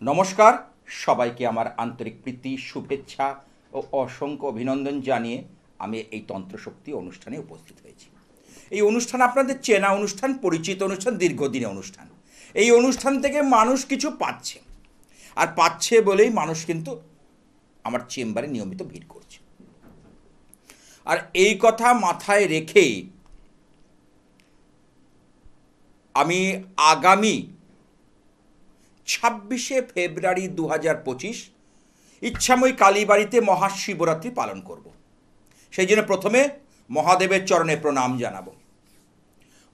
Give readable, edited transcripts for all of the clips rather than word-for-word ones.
নমস্কার, সবাইকে আমার আন্তরিক প্রীতি, শুভেচ্ছা ও অসংখ্য অভিনন্দন জানিয়ে আমি এই তন্ত্রশক্তি অনুষ্ঠানে উপস্থিত হয়েছি। এই অনুষ্ঠান আপনাদের চেনা অনুষ্ঠান, পরিচিত অনুষ্ঠান, দীর্ঘদিনের অনুষ্ঠান। এই অনুষ্ঠান থেকে মানুষ কিছু পাচ্ছে, আর পাচ্ছে বলেই মানুষ কিন্তু আমার চেম্বারে নিয়মিত ভিড় করছে। আর এই কথা মাথায় রেখেই আমি আগামী 26শে ফেব্রুয়ারি 2025 ইচ্ছাময়ী কালীবাড়িতে মহাশিবরাত্রি পালন করব। সেই জন্য প্রথমে মহাদেবের চরণে প্রণাম জানাবো।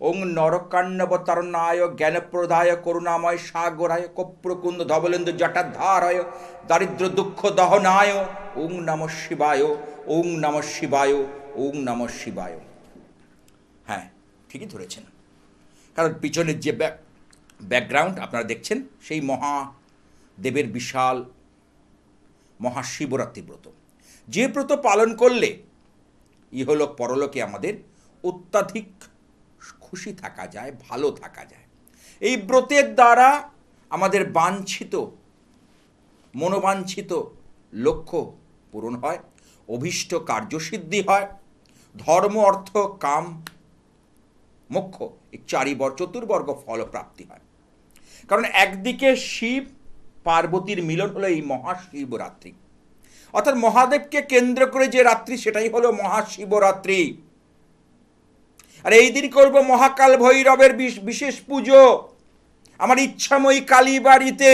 ওং নরকান্নবতরণায় জ্ঞানপ্রদায় করুণাময় সাগরায় কপ্রকুন্দ ধবলেন্দু জটাধারায় দারিদ্র দুঃখ দহনায় ওং নমঃ শিবায়, ওং নমঃ শিবায়, ওং নমঃ শিবায়। হ্যাঁ, ঠিকই ধরেছেন, কারণ পিছনের যে ব্যাকগ্রাউন্ড আপনারা দেখছেন সেই মহাদেবের বিশাল মহাশিবরাত্রি ব্রত। যে ব্রত পালন করলে ইহলোক পরলোকে আমাদের অত্যাধিক খুশি থাকা যায়, ভালো থাকা যায়। এই ব্রতের দ্বারা আমাদের বাঞ্ছিত, মনোবাঞ্ছিত লক্ষ্য পূরণ হয়, অভীষ্ট কার্যসিদ্ধি হয়, ধর্ম অর্থ কাম মোক্ষ এই চতুর্বর্গ ফলপ্রাপ্তি হয়। কারণ একদিকে শিব পার্বতীর মিলন হলো এই মহাশিবরাত্রি, অর্থাৎ মহাদেবকে কেন্দ্র করে যে রাত্রি সেটাই হলো মহাশিবরাত্রি। আর এই দিন করব মহাকাল ভৈরবের বিশেষ পুজো আমার ইচ্ছাময়ী কালীবাড়িতে।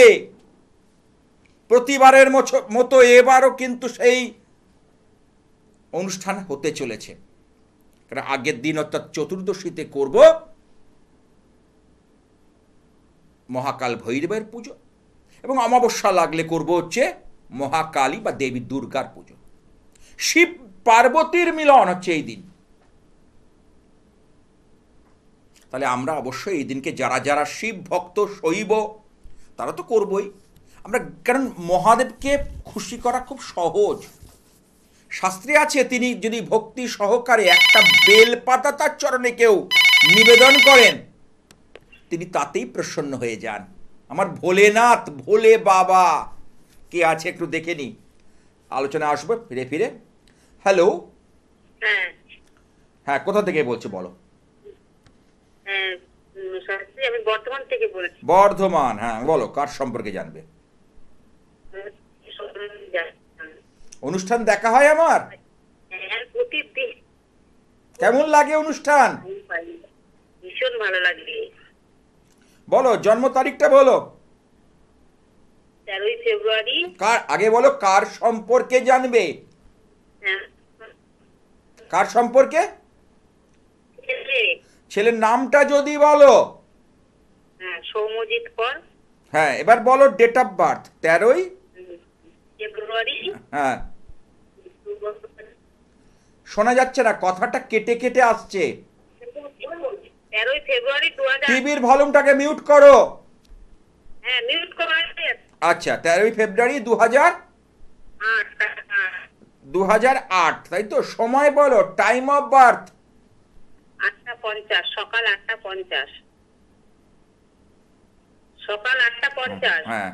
প্রতিবারের মতো এবারও কিন্তু সেই অনুষ্ঠান হতে চলেছে। কারণ আগের দিন অর্থাৎ চতুর্দশীতে করব মহাকাল ভৈরবের পুজো, এবং অমাবস্যা লাগলে করব হচ্ছে মহাকালী বা দেবী দুর্গার পুজো। শিব পার্বতীর মিলন হচ্ছে এই দিন। তাহলে আমরা অবশ্যই এই দিনকে যারা যারা শিব ভক্ত, শৈব, তারা তো করবই আমরা। কারণ মহাদেবকে খুশি করা খুব সহজ। শাস্ত্রে আছে, তিনি যদি ভক্তি সহকারে একটা বেলপাতা তার চরণে কেউ নিবেদন করেন, তিনি তাতেই প্রসন্ন হয়ে যান। আমার ভোলেনাথ, ভোলে বাবা কে আছে একটু দেখে নি, আলোচনা আসবো ফিরে ফিরে। হ্যালো, হ্যাঁ, কোথা থেকে বলছো বলো? আমি বর্ধমান থেকে বলছি। বর্ধমান, হ্যাঁ বলো, কার সম্পর্কে জানবে? অনুষ্ঠান দেখা হয় আমার। কেমন লাগে অনুষ্ঠান? ভীষণ ভালো লাগে। বলো জন্ম তারিখটা বলো। 13ই ফেব্রুয়ারি। কার আগে বলো, কার সম্পর্কে জানবে? কার সম্পর্কে? ছেলের নামটা যদি বলো। সৌম্যজিৎ কর। হ্যাঁ, এবার বলো ডেট অফ বার্থ। 13ই ফেব্রুয়ারি। হ্যাঁ, শোনা যাচ্ছে না, কথাটা কেটে কেটে আসছে। 13ই ফেব্রুয়ারি 2000। টিভির ভলিউমটাকে মিউট করো। হ্যাঁ, মিউট করা আছে। আচ্ছা, 13ই ফেব্রুয়ারি 2008, তাই তো? সময় বলো, টাইম অফ বার্থ। 8:50, সকাল 8:50। সকাল 8:50। হ্যাঁ,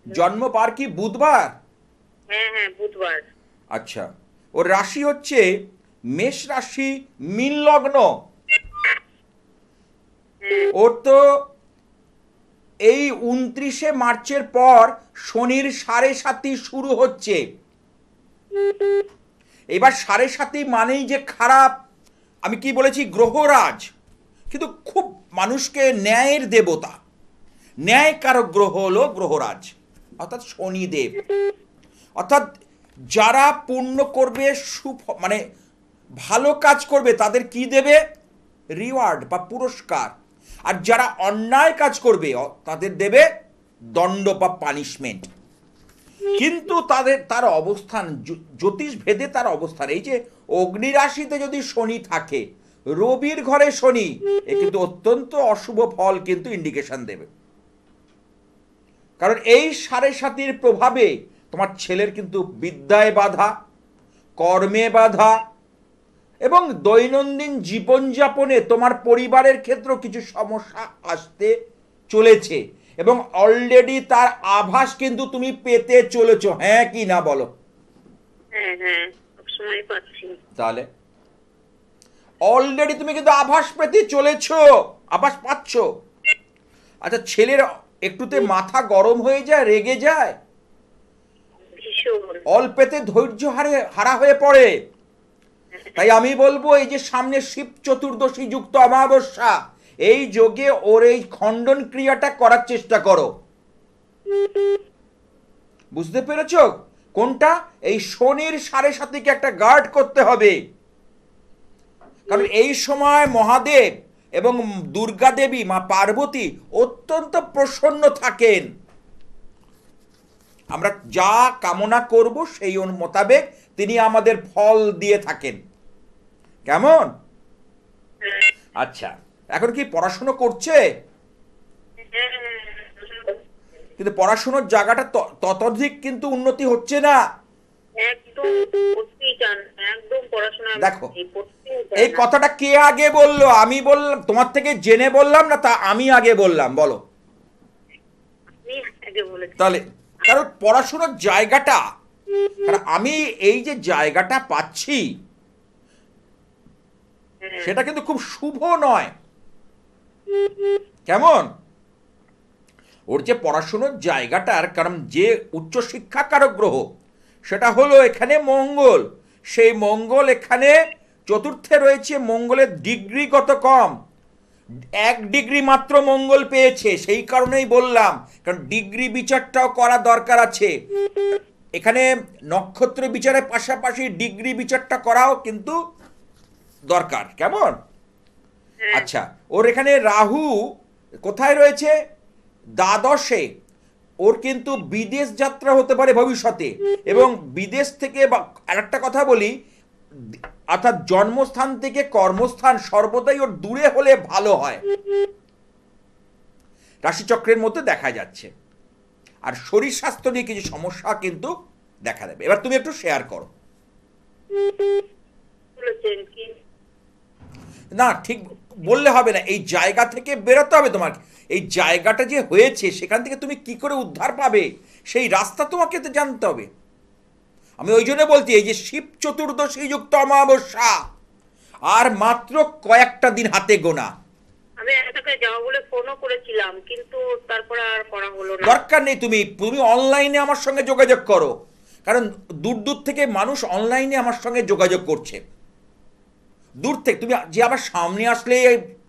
জন্মবার কি বুধবার? হ্যাঁ হ্যাঁ, বুধবার। আচ্ছা, ওর রাশি হচ্ছে মেষ রাশি, মীন লগ্ন। ওর তো এই 29শে মার্চের পর শনির 7.5 শুরু হচ্ছে। এবার 7.5 মানেই যে খারাপ, আমি কি বলেছি? গ্রহরাজ, কিন্তু খুব মানুষকে ন্যায়ের দেবতা, ন্যায় কারক গ্রহ হলো গ্রহরাজ, অর্থাৎ শনিদেব। অর্থাৎ যারা পূর্ণ করবে, মানে ভালো কাজ করবে, তাদের কি দেবে? রিওয়ার্ড বা পুরস্কার। আর যারা অন্যায় কাজ করবে তাদের দেবে দণ্ড বা পানিশমেন্ট। কিন্তু তার অবস্থান, জ্যোতিষ ভেদে তার অবস্থান, এই যে অগ্নি রাশিতে যদি শনি থাকে, রবির ঘরে শনি, এ কিন্তু অত্যন্ত অশুভ ফল কিন্তু ইন্ডিকেশন দেবে। কারণ এই 7.5 প্রভাবে তোমার ছেলের কিন্তু বিদ্যায় বাধা, কর্মে বাধা, এবং দৈনন্দিন জীবনযাপনে তোমার পরিবারের ক্ষেত্রেও কিছু সমস্যা আসতে চলেছে, এবং অলরেডি তার আভাস কিন্তু তুমি পেতে চলেছো। হ্যাঁ কি না বলো? হ্যাঁ হ্যাঁ, সবসময় পাচ্ছি। তাহলে অলরেডি তুমি কিন্তু আভাস পেতে চলেছো, আভাস পাচ্ছ। আচ্ছা, ছেলের একটুতে মাথা গরম হয়ে যায়, রেগে যায়, ভীষণ। অল্পেতে ধৈর্য হারা হয়ে পড়ে। তাই আমি বলবো, এই যে সামনে শিব চতুর্দশী যুক্ত অমাবস্যা, এই যোগে ওর এই খণ্ডন ক্রিয়াটা করার চেষ্টা করো। বুঝতে পেরেছো কোনটা? এই শনির 7.5-কে একটা গার্ড করতে হবে, কারণ এই সময় মহাদেব এবং দুর্গা দেবী মা পার্বতী অত্যন্ত প্রসন্ন থাকেন। আমরা যা কামনা করব সেই মোতাবেক তিনি আমাদের ফল দিয়ে থাকেন। কেমন? আচ্ছা, এখন কি পড়াশুনো করছে? কিন্তু পড়াশুনোর জায়গাটা ততোধিক কিন্তু উন্নতি হচ্ছে না। একদম পড়তেই চান, একদম পড়াশোনা দেখো, পড়তেই চান এই না। কথাটা কে আগে বললো? আমি বললাম, তোমার থেকে জেনে বললাম, না তা আমি আগে বললাম? বলো। আপনি আগে বলেছেন। তাহলে কারণ পড়াশোনার জায়গাটা, কারণ আমি এই যে জায়গাটা পাচ্ছি হ্যাঁ। সেটা কিন্তু খুব শুভ নয়। কেমন? ওর যে পড়াশুনোর জায়গাটার, কারণ যে উচ্চশিক্ষা কারক গ্রহ সেটা হলো এখানে মঙ্গল। সেই মঙ্গল এখানে চতুর্থে রয়েছে, মঙ্গলের ডিগ্রি কত কম, 1 ডিগ্রি মাত্র মঙ্গল পেয়েছে। সেই কারণেই বললাম, কারণ ডিগ্রি বিচারটাও করা দরকার আছে এখানে। নক্ষত্র বিচারের পাশাপাশি ডিগ্রি বিচারটা করাও কিন্তু দরকার। কেমন? আচ্ছা, ওর এখানে রাহু কোথায় রয়েছে? দ্বাদশে। ওর কিন্তু বিদেশ যাত্রা হতে পারে ভবিষ্যতে, এবং বিদেশ থেকে, আরেকটা কথা বলি, অর্থাৎ জন্মস্থান থেকে কর্মস্থান সর্বদাই ওর দূরে হলে ভালো হয়, রাশিচক্রের মধ্যে দেখা যাচ্ছে। আর শরীর স্বাস্থ্য নিয়ে কিছু সমস্যা কিন্তু দেখা দেবে। এবার তুমি একটু শেয়ার করো। বলেছেন কি? না, ঠিক বললে হবে না, এই জায়গা থেকে বেরোতে হবে তোমার। এই জায়গাটা যে হয়েছে সেখান থেকে তুমি কি করে উদ্ধার পাবে, সেই রাস্তা তোমাকে তো জানতে হবে। আমি ওই জন্য বলছি, এই যে শিব চতুর্দশী যুক্ত অমাবস্যা আর মাত্র কয়েকটা দিন হাতে গোনা। আমি এটাকে যাওয়া বলে ফোনও করেছিলাম, কিন্তু তারপর আর করা হলো না। দরকার নেই, তুমি তুমি অনলাইনে আমার সঙ্গে যোগাযোগ করো, কারণ দূর দূর থেকে মানুষ অনলাইনে আমার সঙ্গে যোগাযোগ করছে। দূর থেকে তুমি যে আবার সামনে আসলে,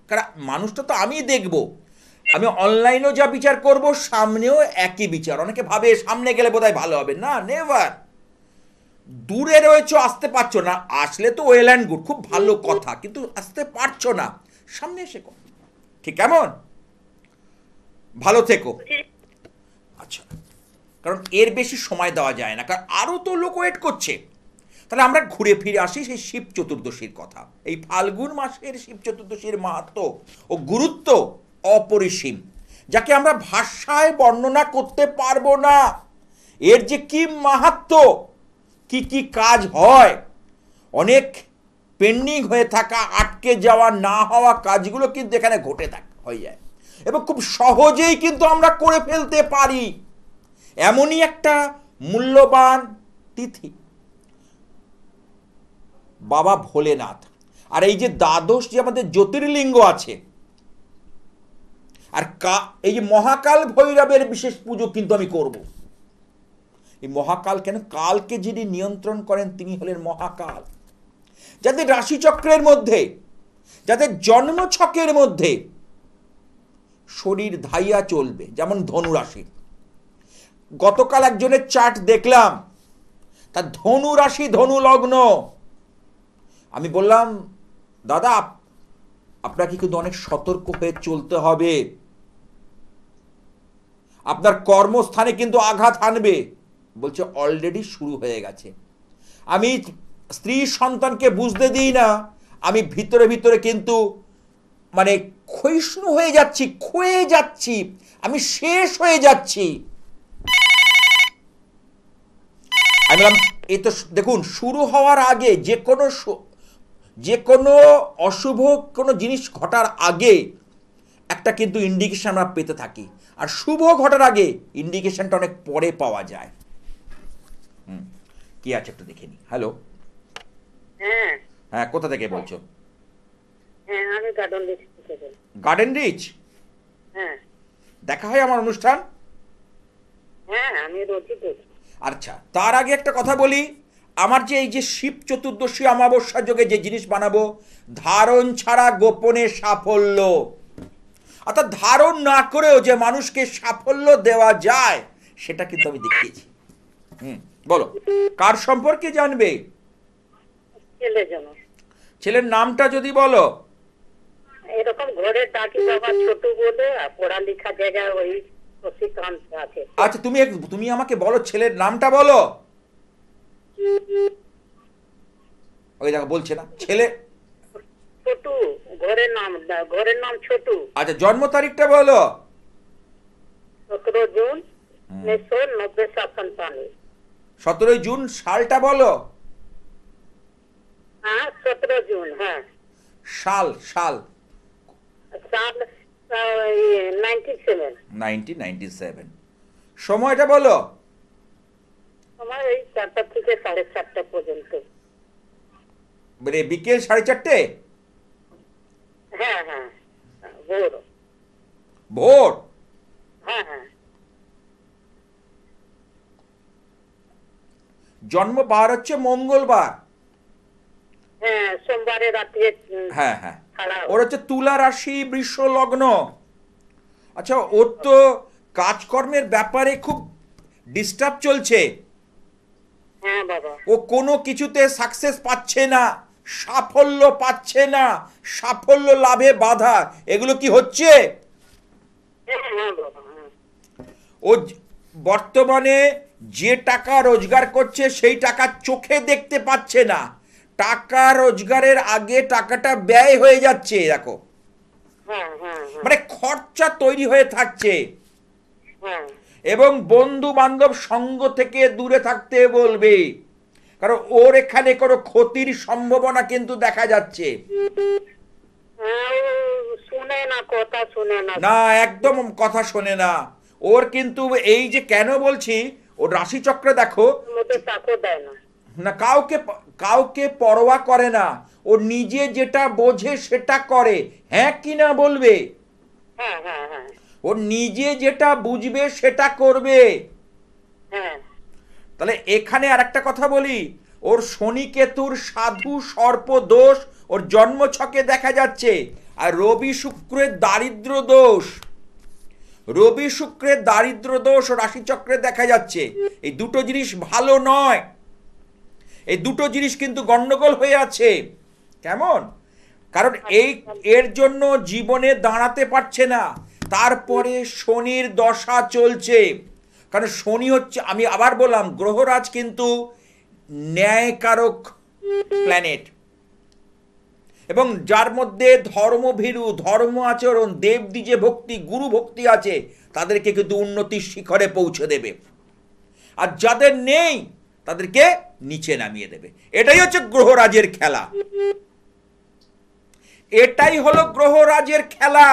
কারণ মানুষটা তো আমি দেখব, আমি অনলাইনেও যা বিচার করব সামনেও একই বিচার। অনেকে ভাবে সামনে গেলে বোধহয় ভালো হবে, না, নেভার। দূরে রয়েছো, আসতে পারছো না, আসলে তো ওয়েল অ্যান্ড গুড, খুব ভালো কথা, কিন্তু আসতে পারছো না, সামনে এসে করো। ঠিক? কেমন? ভালো থেকো। আচ্ছা, কারণ এর বেশি সময় দেওয়া যায় না, কারণ আরও তো লোক ওয়েট করছে। তাহলে আমরা ঘুরে ফিরে আসি সেই শিব চতুর্দশীর কথা। এই ফাল্গুন মাসের শিব চতুর্দশীর মাহাত্ম্য ও গুরুত্ব অপরিসীম, যাকে আমরা ভাষায় বর্ণনা করতে পারবো না। এর যে কি মাহাত্ম্য, কি কি কাজ হয়, অনেক পেন্ডিং হয়ে থাকা, আটকে যাওয়া, না হওয়া কাজগুলো কিন্তু এখানে ঘটে হয়ে যায়, এবং খুব সহজেই কিন্তু আমরা করে ফেলতে পারি। এমনই একটা মূল্যবান তিথি বাবা ভোলেনাথ। আর এই যে দ্বাদশ যে আমাদের জ্যোতির্লিঙ্গ আছে, আর এই যে মহাকাল ভৈরবের বিশেষ পুজো কিন্তু আমি করব। এই মহাকাল কেন? কালকে যিনি নিয়ন্ত্রণ করেন তিনি হলেন মহাকাল। যাদের রাশিচক্রের মধ্যে, যাদের জন্মছকের মধ্যে শরীর ধাইয়া চলবে, যেমন ধনু রাশি। গতকাল একজনের চার্ট দেখলাম, তার ধনু রাশি, ধনু লগ্ন। আমি বললাম, দাদা আপনাকে কিন্তু অনেক সতর্ক হয়ে চলতে হবে, আপনার কর্মস্থানে কিন্তু আঘাত আনবে। বলছে অলরেডি শুরু হয়ে গেছে। আমি স্ত্রী সন্তানকে বুঝতে দিই না, আমি ভিতরে ভিতরে কিন্তু মানে ক্ষয়িষ্ণু হয়ে যাচ্ছি, ক্ষয়ে যাচ্ছি, আমি শেষ হয়ে যাচ্ছি। আমি বললাম, এ তো দেখুন, শুরু হওয়ার আগে যে কোনো অশুভ কোনো জিনিস ঘটার আগে একটা কিন্তু ইন্ডিকেশন আমরা পেতে থাকি, আর শুভ ঘটার আগে ইন্ডিকেশনটা অনেক পরে পাওয়া যায়। কি আছে একটু দেখে নি। হ্যালো, হ্যাঁ হ্যাঁ, কোথা থেকে বলছো? হ্যাঁ, আমি গার্ডেন থেকে বলছি। Garden Reach. হ্যাঁ দেখা হয় আমার অনুষ্ঠান? হ্যাঁ, আমি রোজই দেখি। আচ্ছা, তার আগে একটা কথা বলি। আমার যে এই যে শিব চতুর্দশী অমাবস্যা যোগে যে জিনিস বানাবো, ধারণ ছাড়া গোপনে সাফল্য, অর্থাৎ ধারণ না করেও যে মানুষকে সাফল্য দেওয়া যায়, সেটা কিন্তু আমি দেখিয়েছি। বলো, কার সম্পর্কে জানবে? ছেলে যেন ছেলের নামটা যদি বলো। এরকম ঘরে ডাকি বাবা ছোট বলে, আর পড়ালেখা জায়গায় ওই প্রশিক্ষণ আছে। আচ্ছা, তুমি আমাকে বলো ছেলের নামটা বলো। ওই দেখো বলছে না ছেলে। ছোটু, ঘরের নাম ছোটু। আচ্ছা, জন্ম তারিখটা বলো। 17 জুন 1990। 17 জুন সালটা বলো। হ্যাঁ 17 জুন। হ্যাঁ, সাল সাল সাল 97। 1997। সময়টা বলো। আমার এই 4টা থেকে 4:30 পর্যন্ত। মানে বিকেল 4:30? হ্যাঁ হ্যাঁ, ভোর। ভোর। হ্যাঁ হ্যাঁ, জন্ম বার হচ্ছে মঙ্গলবার। হ্যাঁ সোমবারে রাত্রে। হ্যাঁ হ্যাঁ, ছাড়া। ওর হচ্ছে তুলা রাশি, বৃষ লগ্ন। আচ্ছা, ওর তো কাজকর্মের ব্যাপারে খুব ডিস্টার্ব চলছে। হ্যাঁ বাবা। ও কোনো কিছুতে সাকসেস পাচ্ছে না, সাফল্য পাচ্ছে না, সাফল্য লাভে বাধা। এগুলো কি হচ্ছে? হ্যাঁ হ্যাঁ বাবা, হ্যাঁ। ও বর্তমানে যে টাকা রোজগার করছে সেই টাকা চোখে দেখতে পাচ্ছে না। টাকা রোজগারের আগে টাকাটা ব্যয় হয়ে যাচ্ছে, দেখো। হ্যাঁ হ্যাঁ হ্যাঁ, মানে খরচা তৈরি হয়ে থাকছে। হ্যাঁ এবং বন্ধু বান্ধব সঙ্গ থেকে দূরে থাকতে বলবে, কারণ ওর এখানে কোনো ক্ষতির সম্ভাবনা কিন্তু দেখা যাচ্ছে। হ্যাঁ, ও শুনে না, কথা শুনে না। না, একদম কথা শোনে না। ওর কিন্তু এই যে কেন বলছি, ওর রাশিচক্রে দেখো মতো তাকও দেয় না। না, কাউকে কাউকে পরোয়া করে না। ও নিজে যেটা বোঝে সেটা করে, হ্যাঁ কি না বলবে। হ্যাঁ হ্যাঁ হ্যাঁ ও নিজে যেটা বুঝবে সেটা করবে। হ্যাঁ, তাহলে এখানে আর একটা কথা বলি, ওর শনি কেতুর সাধু সর্প দোষ ওর জন্ম ছকে দেখা যাচ্ছে, আর রবি শুক্রের দারিদ্র দোষ। রবি শুক্রের দারিদ্র দোষ ও রাশিচক্রে দেখা যাচ্ছে। এই দুটো জিনিস ভালো নয়। এই দুটো জিনিস কিন্তু গন্ডগোল হয়ে আছে। কেমন? কারণ এর জন্য জীবনে দাঁড়াতে পারছে না। তারপরে শনির দশা চলছে। কারণ শনি হচ্ছে, আমি আবার বললাম, গ্রহরাজ কিন্তু ন্যায়কারক প্ল্যানেট, এবং যার মধ্যে ধর্মভীরু, ধর্ম আচরণ, দেবদ্বিজে ভক্তি, গুরু ভক্তি আছে, তাদেরকে কিন্তু উন্নতির শিখরে পৌঁছে দেবে। আর যাদের নেই তাদেরকে নিচে নামিয়ে দেবে। এটাই হচ্ছে গ্রহরাজের খেলা। এটাই হলো গ্রহরাজের খেলা।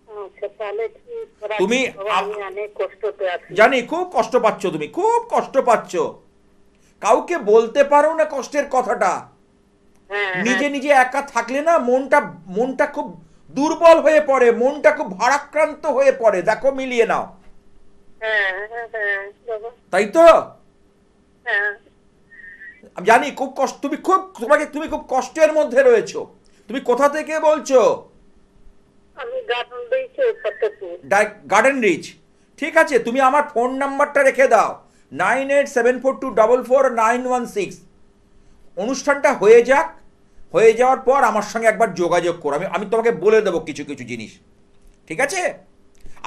আচ্ছা, তাহলে ঠিক করা। তুমি আমি অনেক কষ্টতে আছি। জানি খুব কষ্ট পাচ্ছ, তুমি খুব কষ্ট পাচ্ছ। কাউকে বলতে পারো না কষ্টের কথাটা। হ্যাঁ নিজে নিজে একা থাকলে না মনটা খুব দুর্বল হয়ে পড়ে, মনটা খুব ভারাক্রান্ত হয়ে পড়ে। দেখো, মিলিয়ে নাও। হ্যাঁ হ্যাঁ হ্যাঁ বাবা। তাই তো? হ্যাঁ, আমি জানি খুব কষ্ট, তুমি খুব কষ্টের মধ্যে রয়েছো। তুমি কোথা থেকে বলছো? আমি গার্ডেন দিয়েছি ফতেপুর। Garden rich. ঠিক আছে, তুমি আমার ফোন নাম্বারটা রেখে দাও, 9874244916। অনুষ্ঠানটা হয়ে যাক, হয়ে যাওয়ার পর আমার সঙ্গে একবার যোগাযোগ করো। আমি তোমাকে বলে দেবো কিছু কিছু জিনিস। ঠিক আছে?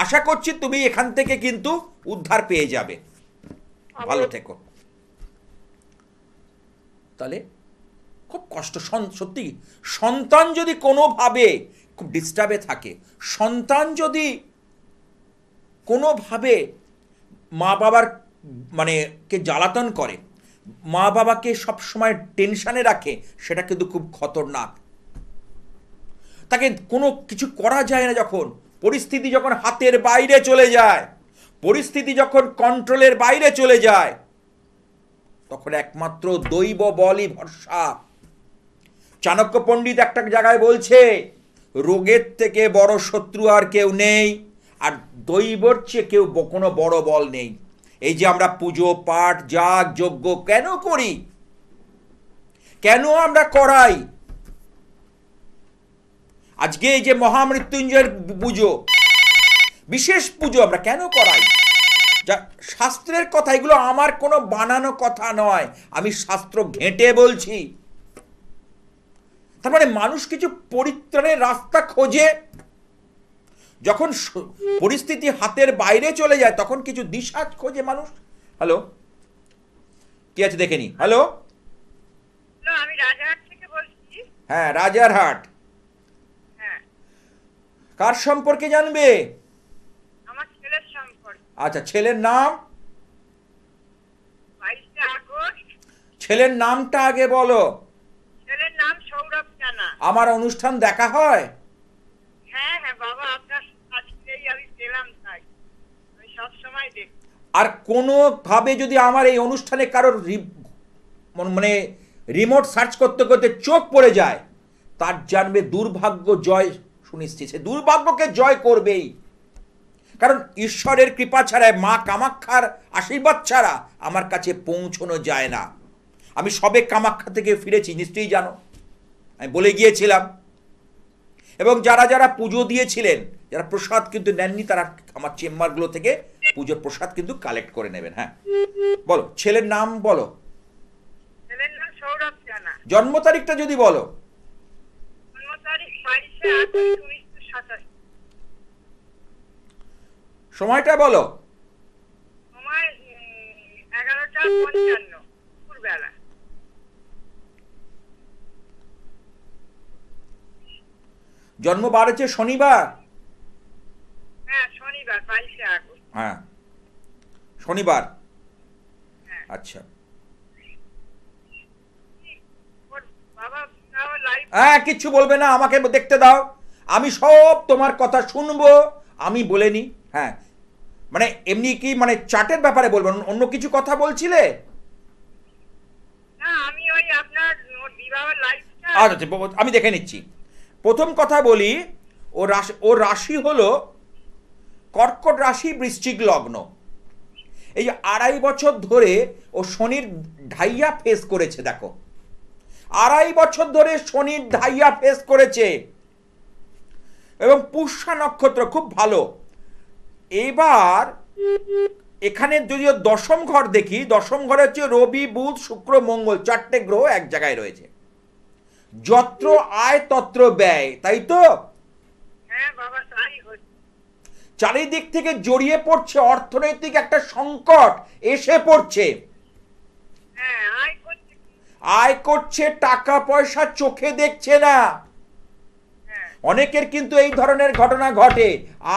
আশা করছি তুমি এখান থেকে কিন্তু উদ্ধার পেয়ে যাবে। ভালো থেকো। তাহলে খুব কষ্ট, সত্যি। সন্তান যদি কোনোভাবে খুব ডিস্টার্বে থাকে, সন্তান যদি কোনোভাবে মা বাবার মানে কে জ্বালাতন করে, মা বাবাকে সবসময় টেনশানে রাখে, সেটা কিন্তু খুব খতরনাক। তাকে কোনো কিছু করা যায় না, যখন পরিস্থিতি যখন হাতের বাইরে চলে যায়, পরিস্থিতি যখন কন্ট্রোলের বাইরে চলে যায়, তখন একমাত্র দৈব বলই ভরসা। চাণক্য পণ্ডিত একটা জায়গায় বলছে, রোগের থেকে বড় শত্রু আর কেউ নেই, আর দৈবর চেয়ে কেউ কোনো বড় বল নেই। এই যে আমরা পুজো পাঠ যাগ যজ্ঞ কেন করি, কেন আমরা করাই, আজকে এই যে মহামৃত্যুঞ্জয়ের পুজো, বিশেষ পুজো আমরা কেন করাই? যা শাস্ত্রের কথা, এগুলো আমার কোনো বানানো কথা নয়, আমি শাস্ত্র ঘেঁটে বলছি। তার মানে মানুষ কিছু পরিত্রাণের রাস্তা খোঁজে, যখন পরিস্থিতি হাতের বাইরে চলে যায় তখন কিছু দিশা খোঁজে মানুষ। হ্যালো, কি আছে দেখে নি। হ্যালো, আমি রাজারহাট থেকে বলছি। হ্যাঁ, রাজারহাট। হ্যাঁ, কার সম্পর্কে জানবে? আমার ছেলের সম্পর্কে। আচ্ছা, ছেলের নাম? 22 আগস্ট। ছেলের নামটা আগে বলো। ছেলের নাম সৌরভ জানা। আমার অনুষ্ঠান দেখা হয়? হ্যাঁ হ্যাঁ বাবা, আপনার আজকেই আমি পেলাম, তাই আমি সবসময় দেখি। আর কোনোভাবে যদি আমার এই অনুষ্ঠানে কারোর মানে রিমোট সার্চ করতে করতে চোখ পড়ে যায়, তার জানবে দুর্ভাগ্য জয় সুনিশ্চিত। সে দুর্ভাগ্যকে জয় করবেই, কারণ ঈশ্বরের কৃপা ছাড়া, মা কামাক্ষার আশীর্বাদ ছাড়া আমার কাছে পৌঁছানো যায় না। আমি সবে কামাক্ষা থেকে ফিরেছি, নিশ্চয়ই জানো, আমি বলে গিয়েছিলাম। এবং যারা যারা পুজো দিয়েছিলেন, যারা প্রসাদ কিন্তু নেননি, তারা আমার চেম্বারগুলো থেকে পুজোর প্রসাদ কিন্তু কালেক্ট করে নেবেন। হ্যাঁ, বলো ছেলের নাম বলো। ছেলের নাম সৌরভ জানা। জন্ম তারিখটা যদি বলো। জন্ম তারিখ 22 আগস্ট 1987। সময়টা বলো। সময় 11টা 55 দুপুরবেলা। জন্ম বার হচ্ছে শনিবার। হ্যাঁ, শনিবার 22 আগস্ট। হ্যাঁ, শনিবার। হ্যাঁ। আচ্ছা, ওর বাবা তাও লাইভ। হ্যাঁ, কিচ্ছু বলবে না, আমাকে দেখতে দাও, আমি সব তোমার কথা শুনবো, আমি বলেনি। হ্যাঁ, মানে এমনি কি মানে চার্টের ব্যাপারে বলবেন, অন্য কিছু কথা বলছিলে? না, আমি ওই আপনার ওর বিবাহ লাইভটা। আচ্ছা, আমি দেখে নিচ্ছি। প্রথম কথা বলি, ওর রাশি হলো কর্কট রাশি, বৃশ্চিক লগ্ন। এই 2.5 বছর ধরে ও শনির ঢাইয়া ফেস করেছে। দেখো, 2.5 বছর ধরে শনির ঢাইয়া ফেস করেছে, এবং পুষ্যা নক্ষত্র খুব ভালো। এবার এখানে যদি দশম ঘর দেখি, দশম ঘরে হচ্ছে রবি বুধ শুক্র মঙ্গল, 4টে গ্রহ এক জায়গায় রয়েছে। যত্র আয় তত্র ব্যয়, তাই তো? হ্যাঁ বাবা, তাই হচ্ছে। চারিদিক থেকে জড়িয়ে পড়ছে, অর্থনৈতিক একটা সংকট এসে পড়ছে। হ্যাঁ, আয় করছে, টাকা পয়সা চোখে দেখছে না। হ্যাঁ অনেকের কিন্তু এই ধরনের ঘটনা ঘটে,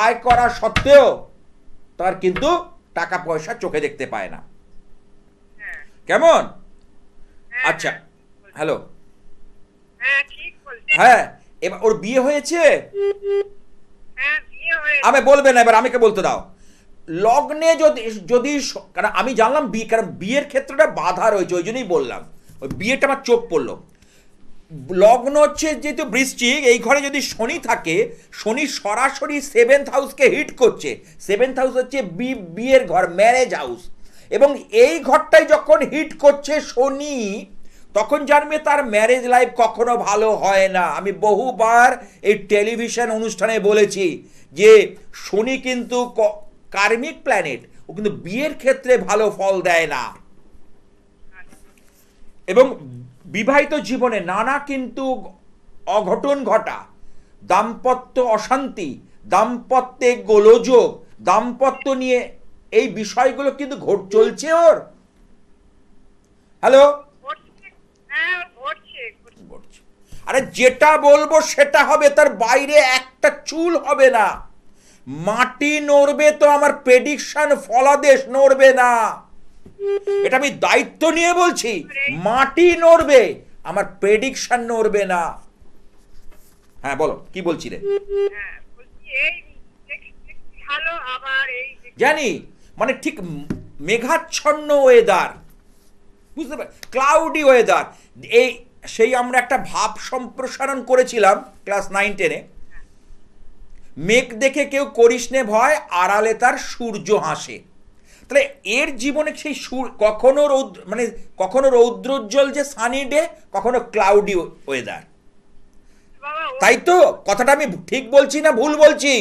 আয় করা সত্ত্বেও তার কিন্তু টাকা পয়সা চোখে দেখতে পায় না। হ্যাঁ কেমন? হ্যাঁ, আচ্ছা, হ্যালো, হ্যাঁ ঠিক বলছেন। হ্যাঁ, এবার ওর বিয়ে হয়েছে? হ্যাঁ, বিয়ে হয়ে। আমি বলবে না, এবার আমাকে বলতে দাও। লগ্নে যদি যদি কারণ আমি জানলাম বিয়ে, কারণ বিয়ের ক্ষেত্রটা বাধা রয়েছে, ওই জন্যই বললাম, ওই বিয়েটা আমার চোখ পড়লো। লগ্ন হচ্ছে যেহেতু বৃশ্চিক, এই ঘরে যদি শনি থাকে, শনি সরাসরি 7th হাউসকে হিট করছে। 7th হাউস হচ্ছে বিয়ের ঘর, ম্যারেজ হাউস, এবং এই ঘরটাই যখন হিট করছে শনি, তখন জানবে তার ম্যারেজ লাইফ কখনো ভালো হয় না। আমি বহুবার এই টেলিভিশন অনুষ্ঠানে বলেছি যে শনি কিন্তু কার্মিক প্ল্যানেট, ও কিন্তু বিয়ের ক্ষেত্রে ভালো ফল দেয় না। এবং বিবাহিত জীবনে নানা কিন্তু অঘটন ঘটা, দাম্পত্য অশান্তি, দাম্পত্যে গোলযোগ, দাম্পত্য নিয়ে এই বিষয়গুলো কিন্তু চলছে ওর। হ্যালো, হ্যাঁ ঘটছে। আরে যেটা বলবো সেটা হবে, তার বাইরে একটা চুল হবে না। মাটি নড়বে তো আমার প্রেডিকশন ফলাদেশ নড়বে না। এটা আমি দায়িত্ব নিয়ে বলছি, মাটি নড়বে, আমার প্রেডিকশন নড়বে না। হ্যাঁ বলো, কি বলছি রে? হ্যাঁ বলছি এই ভালো, আবার এই জানি, মানে ঠিক মেঘাচ্ছন্ন ওয়েদার, বুঝতে পার, ক্লাউডি ওয়েদার। এই সেই আমরা একটা ভাব সম্প্রসারণ করেছিলাম ক্লাস 9-10-এ, মেঘ দেখে কেউ করিস নে ভয়, আড়ালে তার সূর্য হাসে। তাহলে এর জীবনে সেই কখনো রৌদ্র, মানে কখনো রৌদ্রোজ্জ্বল যে সানি ডে, কখনো ক্লাউডি ওয়েদার। বাবা তাই তো কথাটা আমি ঠিক বলছি না ভুল বলছি?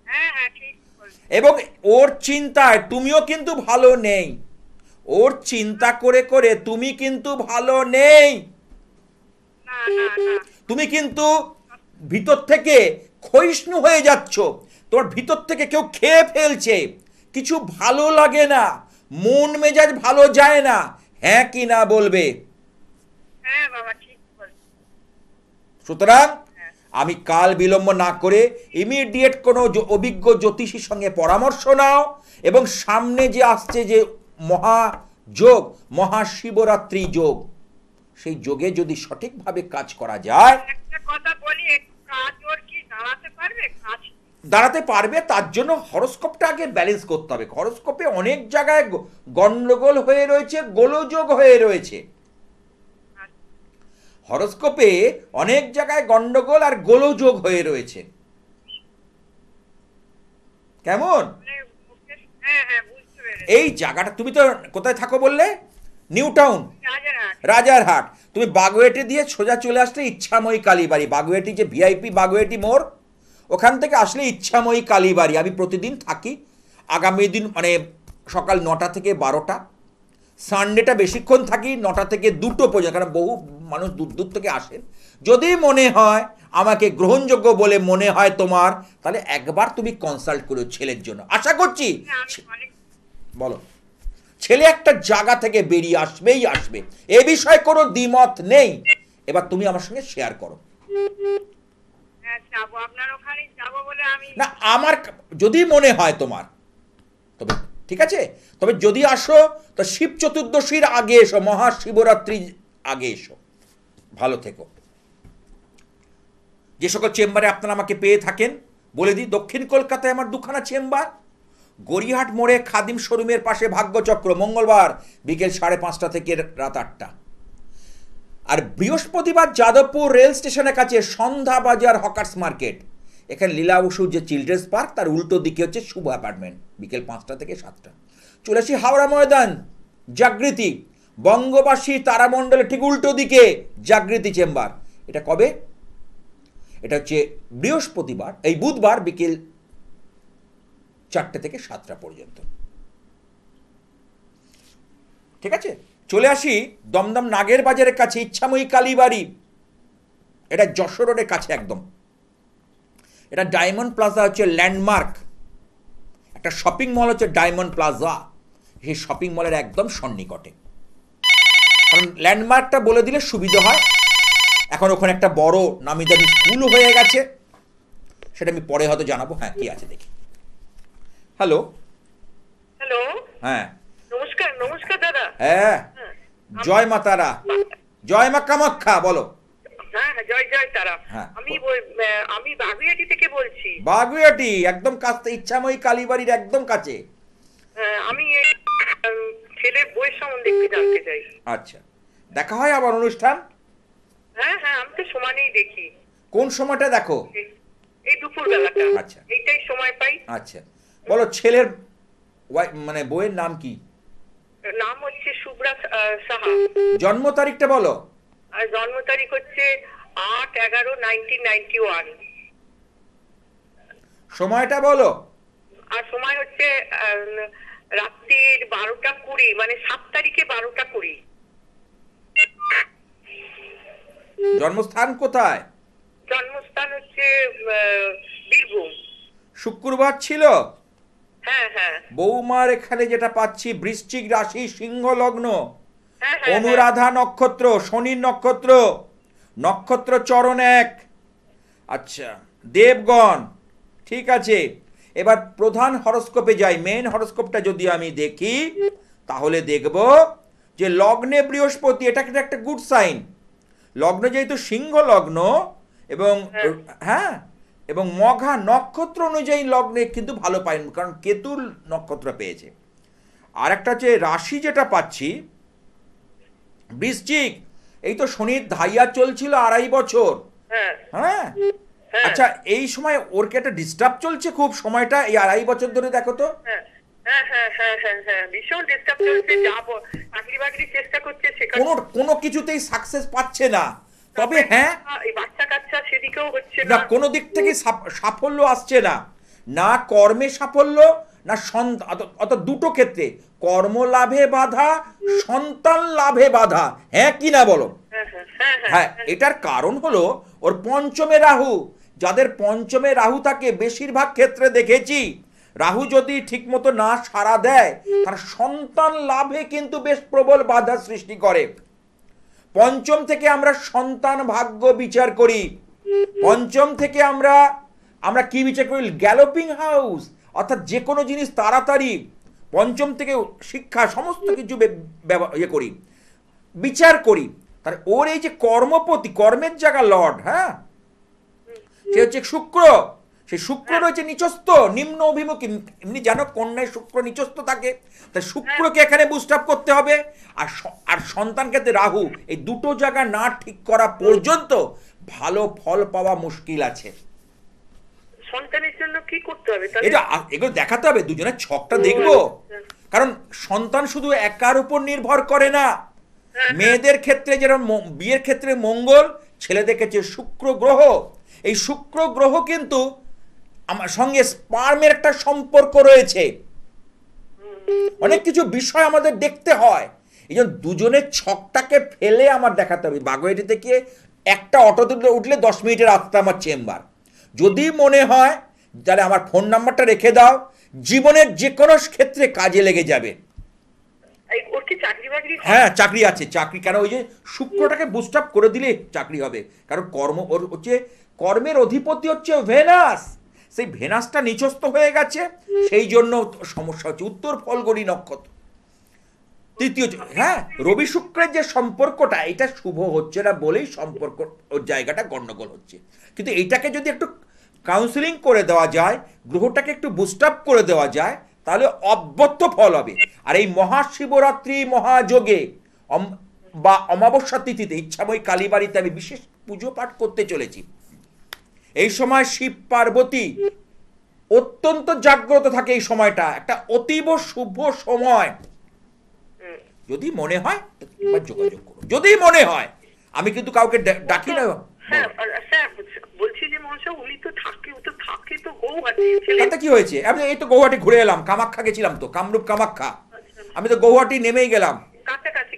হ্যাঁ হ্যাঁ ঠিক বলছি। এবং ওর চিন্তায় তুমিও কিন্তু ভালো নেই, ওর চিন্তা করে করে তুমি কিন্তু ভালো নেই। না না না তুমি কিন্তু ভিতর থেকে ক্ষয়িষ্ণু হয়ে যাচ্ছ, তোমার ভিতর থেকে কেউ খেয়ে ফেলছে, কিছু ভালো লাগে না, মন মেজাজ ভালো যায় না। হ্যাঁ কি না বলবে? হ্যাঁ বাবা ঠিক বলছি। সুতরাং আমি কাল বিলম্ব না করে ইমিডিয়েট কোনো অভিজ্ঞ জ্যোতিষীর সঙ্গে পরামর্শ নাও, এবং সামনে যে আসছে যে মহাযোগ, মহাশিবরাত্রি যোগ, সেই যোগে যদি সঠিকভাবে কাজ করা যায়, একটা কথা বলি, একটু কাজ ওর কি দাঁড়াতে পারবে? কাজ দাঁড়াতে পারবে। তার জন্য হরোস্কোপটা আগে ব্যালেন্স করতে হবে। হরোস্কোপে অনেক জায়গায় গন্ডগোল হয়ে রয়েছে, গোলযোগ হয়ে রয়েছে। হরোস্কোপে অনেক জায়গায় গন্ডগোল আর গোলযোগ হয়ে রয়েছে। কেমন? মানে হ্যাঁ হ্যাঁ বুঝতে পেরেছি। এই জায়গাটা, তুমি তো কোথায় থাকো বললে? New town, Rajarhat. রাজারহাট। তুমি বাগুয়েটি দিয়ে সোজা চলে আসলে ইচ্ছাময়ী কালীবাড়ি, বাগুয়েটি যে ভিআইপি বাগুয়েটি মোড়, ওখান থেকে আসলে ইচ্ছাময়ী কালীবাড়ি। আমি প্রতিদিন থাকি, আগামী দিন মানে সকাল 9টা থেকে 12টা, সানডেটা বেশিক্ষণ থাকি 9টা থেকে 2টো পর্যন্ত, কারণ বহু মানুষ দূর দূর থেকে আসেন। যদি মনে হয় আমাকে গ্রহণযোগ্য বলে মনে হয় তোমার, তাহলে একবার তুমি কনসাল্ট করো ছেলের জন্য। আশা করছি আমি অনেক বলো, ছেলে একটা জায়গা থেকে বেরিয়ে আসবেই আসবে, এ বিষয়ে কোনো দ্বিমত নেই। এবার তুমি আমার সঙ্গে শেয়ার করো। হ্যাঁ যাবো, আপনার ওখানে যাবো বলে আমি। না, আমার যদি মনে হয় তোমার, তবে ঠিক আছে। তবে যদি আসো তো শিব চতুর্দশীর আগে এসো, মহাশিবরাত্রির আগে এসো। ভালো থেকো। যে সকল চেম্বারে আপনারা আমাকে পেয়ে থাকেন বলে দিই, দক্ষিণ কলকাতায় আমার দুখানা চেম্বার, গড়িয়াহাট মোড়ে খাদিম শোরুমের পাশে ভাগ্যচক্র, মঙ্গলবার বিকেল 5:30 থেকে রাত 8টা। আর বৃহস্পতিবার যাদবপুর রেল স্টেশনের কাছে সন্ধ্যা বাজার হকার্স মার্কেট, এখানে লীলা বসুর যে চিলড্রেন্স পার্ক, তার উল্টো দিকে হচ্ছে শুভ অ্যাপার্টমেন্ট, বিকেল 5টা থেকে 7টা। চলে আসি হাওড়া ময়দান, জাগৃতি, বঙ্গবাসী তারামণ্ডলের ঠিক উল্টো দিকে জাগৃতি চেম্বার। এটা কবে? এটা হচ্ছে বৃহস্পতিবার, এই বুধবার বিকেল 4টে থেকে 7টা পর্যন্ত। ঠিক আছে। চলে আসি দমদম নাগের বাজারের কাছে ইচ্ছাময়ী কালীবাড়ি, এটা যশোর রোডের কাছে একদম। এটা ডায়মন্ড প্লাজা হচ্ছে ল্যান্ডমার্ক, একটা শপিং মল হচ্ছে ডায়মন্ড প্লাজা, সেই শপিং মলের একদম সন্নিকটে। কারণ ল্যান্ডমার্কটা বলে দিলে সুবিধা হয়। এখন ওখানে একটা বড় নামি দামি স্কুলও হয়ে গেছে, সেটা আমি পরে হয়তো জানাবো। হ্যাঁ, কি আছে দেখি। হ্যালো। হ্যালো, হ্যাঁ নমস্কার। নমস্কার দাদা। হ্যাঁ, জয় মা তারা, জয় মা কামাখ্যা। বলো। হ্যাঁ হ্যাঁ জয় জয় তারা। হ্যাঁ। আমি বাগুইয়াটি থেকে বলছি। বাগুইয়াটি একদম কাছে, ইচ্ছাময়ী কালীবাড়ির একদম কাছে। আমি এই ছেলের বইয়ের সম্বন্ধে একটু জানতে চাই। আচ্ছা, দেখা হয় আবার অনুষ্ঠান? হ্যাঁ হ্যাঁ আমি তো সমানেই দেখি। কোন সময়টা দেখো? এই দুপুর বেলাটা। আচ্ছা। এইটাই সময় পাই। আচ্ছা, বলো ছেলের মানে বইয়ের নাম কি? নাম হচ্ছে শুভ্রা সাহা। জন্ম তারিখটা বলো। আর জন্ম তারিখ হচ্ছে 8/11/1991। সময়টা বলো। আর সময় হচ্ছে রাত্রির 12টা 20, মানে 7 তারিখে 12টা 20। জন্মস্থান কোথায়? জন্মস্থান হচ্ছে বীরভূম। শুক্রবার ছিল? হ্যাঁ হ্যাঁ বৌমার এখানে যেটা পাচ্ছি, বৃশ্চিক রাশি, সিংহ লগ্ন, হ্যাঁ হ্যাঁ অনুরাধা নক্ষত্র, শনির নক্ষত্র, নক্ষত্র চরণ 1। আচ্ছা, দেবগণ। ঠিক আছে, এবার প্রধান হরস্কোপে যাই। মেন হরস্কোপটা যদি আমি দেখি, তাহলে দেখব যে লগ্নে বৃহস্পতি, এটা কিন্তু একটা গুড সাইন। লগ্ন যেহেতু সিংহ লগ্ন এবং হ্যাঁ এবং মঘা নক্ষত্র অনুযায়ী লগ্নে কিন্তু ভালো পাইনি, কারণ কেতুর নক্ষত্র পেয়েছে। আর একটা হচ্ছে রাশি যেটা পাচ্ছি বৃশ্চিক, এই তো শনির ধাইয়া চলছিল 2.5 বছর। হ্যাঁ আচ্ছা, এই সময় ওর কি একটা ডিস্টার্ব চলছে খুব সময়টা, এই 2.5 বছর ধরে দেখো তো। কোনো কিছুতেই সাকসেস পাচ্ছে না, তবে হ্যাঁ না কোনো দিক থেকে সাফল্য আসছে না, না কর্মে সাফল্য না অত দুটো ক্ষেত্রে, কর্ম লাভে বাধা, সন্তান লাভে বাধা, হ্যাঁ কি না বলো? হ্যাঁ, এটার কারণ হলো ওর পঞ্চমে রাহু। যাদের পঞ্চমে রাহু থাকে বেশিরভাগ ক্ষেত্রে দেখেছি রাহু যদি ঠিকমতো না সাড়া দেয় তার সন্তান লাভে কিন্তু বেশ প্রবল বাধা সৃষ্টি করে। পঞ্চম থেকে আমরা সন্তান ভাগ্য বিচার করি, পঞ্চম থেকে আমরা কি বিচার করি? গ্যালোপিং হাউস, অর্থাৎ যে কোনো জিনিস তাড়াতাড়ি, পঞ্চম থেকে শিক্ষা সমস্ত কিছু ইয়ে করি, বিচার করি। তার ওর এই যে কর্মপতি, কর্মের জায়গা লর্ড, হ্যাঁ সে হচ্ছে শুক্র। সেই শুক্র রয়েছে নিচস্থ, নিম্ন অভিমুখী। এমনি জানো কন্যায় শুক্র নিচস্থ থাকে, তাই শুক্রকে এখানে বুস্ট আপ করতে হবে। আর সন্তান ক্ষেত্রে রাহু, এই দুটো জায়গা না ঠিক করা পর্যন্ত ভালো ফল পাওয়া মুশকিল আছে। সন্তানের জন্য কি করতে হবে? এটা এগুলো দেখাতে হবে, দুজনের ছকটা দেখবো। কারণ সন্তান শুধু একার উপর নির্ভর করে না, মেয়েদের ক্ষেত্রে যেরকম বিয়ের ক্ষেত্রে মঙ্গল, ছেলেদের ক্ষেত্রে শুক্র গ্রহ। এই শুক্র গ্রহ কিন্তু আমার সঙ্গে স্পার্মের একটা সম্পর্ক রয়েছে, অনেক কিছু বিষয় আমাদের দেখতে হয়। এই জন্য দুজনের ছকটাকে ফেলে আমার দেখাতে হবে। বাগুইয়াটি থেকে একটা অটোতে উঠলে 10 মিনিটের রাস্তা আমার চেম্বার। যদি মনে হয় তাহলে আমার ফোন নাম্বারটা রেখে দাও, জীবনের যে কোনো ক্ষেত্রে কাজে লেগে যাবে। হ্যাঁ চাকরি আছে, চাকরি কেন? ওই যে শুক্রটাকে বুস্ট আপ করে দিলে চাকরি হবে। কারণ কর্ম ওর হচ্ছে, কর্মের অধিপতি হচ্ছে ভেনাস, সেই ভেনাসটা নিচস্থ হয়ে গেছে, সেই জন্য সমস্যা হচ্ছে। উত্তর ফলগুনি নক্ষত্র তৃতীয়, হ্যাঁ রবি শুক্রের যে সম্পর্কটা, এটা শুভ হচ্ছে না বলেই সম্পর্ক ওর জায়গাটা গন্ডগোল হচ্ছে। কিন্তু এইটাকে যদি একটু কাউন্সিলিং করে দেওয়া যায়, গ্রহটাকে একটু বুস্ট আপ করে দেওয়া যায়, তাহলে অব্যর্থ ফল হবে। আর এই মহাশিবরাত্রি মহাযোগে বা অমাবস্যা তিথিতে ইচ্ছাময়ী কালীবাড়িতে আমি বিশেষ পুজো পাঠ করতে চলেছি। এই সময় শিব পার্বতী অত্যন্ত জাগ্রত থাকে। এই সময়টা একটা অতীব শুভ সময়। যদি মনে হয় একবার যোগাযোগ করুন, যদি মনে হয়। আমি কিন্তু কাউকে ডাকি না। বলছি যে মহাশয় উনি তো থাকে তো গৌহাটি। তাতে কি হয়েছে? আমি এই তো গৌহাটি ঘুরে এলাম, কামাখ্যা গেছিলাম তো, কামরূপ কামাখ্যা। আমি তো গৌহাটি নেমেই গেলাম।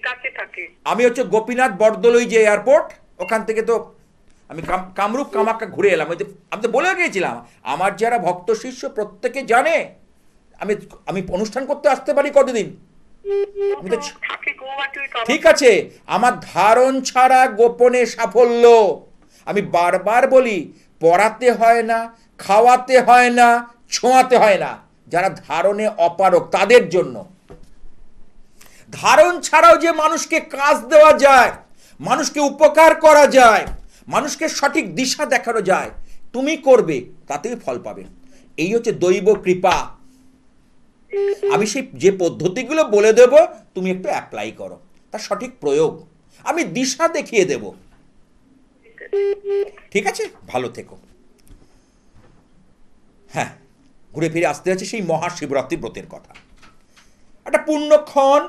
কাছে থাকে। আমি হচ্ছে গোপীনাথ বরদলৈ যে এয়ারপোর্ট, ওখান থেকে তো আমি কামরূপ কামাখ্যা ঘুরে এলাম। ওই আমি তো বলে গিয়েছিলাম, আমার যারা ভক্ত শিষ্য প্রত্যেকে জানে আমি অনুষ্ঠান করতে আসতে পারি কতদিন। আমি তো ঠিক আছে, আমার ধারণ ছাড়া গোপনে সাফল্য। আমি বারবার বলি, পড়াতে হয় না, খাওয়াতে হয় না, ছোঁয়াতে হয় না। যারা ধারণে অপারক তাদের জন্য। ধারণ ছাড়াও যে মানুষকে কাজ দেওয়া যায়, মানুষকে উপকার করা যায়, মানুষকে সঠিক দিশা দেখানো যায়, তুমি করবে তাতেই ফল পাবে। এই হচ্ছে দৈব কৃপা। আমি সেই যে পদ্ধতিগুলো বলে দেব, তুমি একটু অ্যাপ্লাই করো, তার সঠিক প্রয়োগ আমি দিশা দেখিয়ে দেব। ঠিক আছে, ভালো থেকো। হ্যাঁ, ঘুরে ফিরে আসতে হচ্ছে সেই মহাশিবরাত্রি ব্রতের কথা। একটা পূর্ণক্ষণ,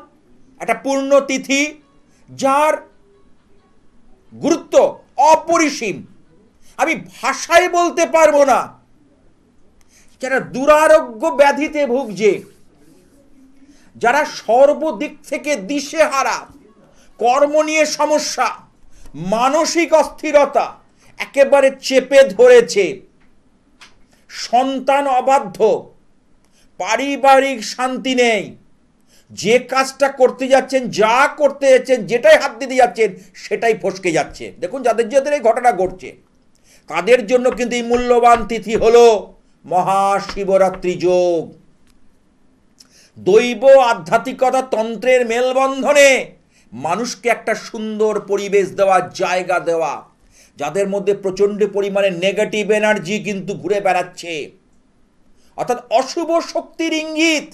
একটা পূর্ণ তিথি, যার গুরুত্ব অপরিসীম, আমি ভাষায় বলতে পারবো না। যারা দুরারোগ্য ব্যাধিতে ভুগছে, যারা সর্বদিক থেকে দিশেহারা, কর্ম নিয়ে সমস্যা, মানসিক অস্থিরতা একেবারে চেপে ধরেছে, সন্তান অবাধ্য, পারিবারিক শান্তি নেই, যে কাজটা করতে যাচ্ছেন, যা করতে যাচ্ছেন, যেটাই হাত দিতে যাচ্ছেন সেটাই ফসকে যাচ্ছে। দেখুন যাদের যাদের এই ঘটনা ঘটছে তাদের জন্য কিন্তু এই মূল্যবান তিথি হলো মহাশিবরাত্রি যোগ। দৈব আধ্যাত্মিকতা তন্ত্রের মেলবন্ধনে মানুষকে একটা সুন্দর পরিবেশ দেওয়া, জায়গা দেওয়া, যাদের মধ্যে প্রচণ্ড পরিমাণে নেগেটিভ এনার্জি কিন্তু ঘুরে বেড়াচ্ছে, অর্থাৎ অশুভ শক্তির ইঙ্গিত।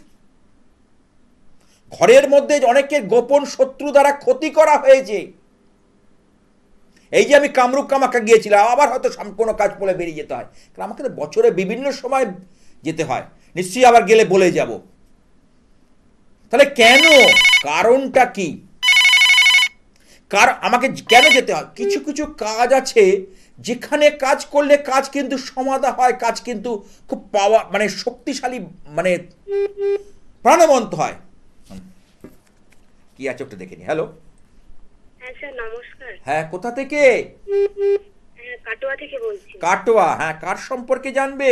ঘরের মধ্যে অনেকের গোপন শত্রু দ্বারা ক্ষতি করা হয়েছে। এই যে আমি কামরূপ কামাখ্যা গিয়েছিলাম, আবার হয়তো কোনো কাজ পড়ে বেরিয়ে যেতে হয়, কারণ আমাকে তো বছরে বিভিন্ন সময় যেতে হয়, নিশ্চয়ই আবার গেলে বলে যাব। তাহলে কেন, কারণটা কি, আমাকে কেন যেতে হয়? কিছু কিছু কাজ আছে যেখানে কাজ করলে কাজ কিন্তু সমাধা হয়, কাজ কিন্তু খুব মানে শক্তিশালী, মানে প্রাণবন্ত হয়। কি আছে ওটা দেখে নি। হ্যালো, হ্যাঁ স্যার নমস্কার। হ্যাঁ, কোথা থেকে? হ্যাঁ কাটোয়া থেকে বলছি। কাটোয়া, হ্যাঁ, কার সম্পর্কে জানবে?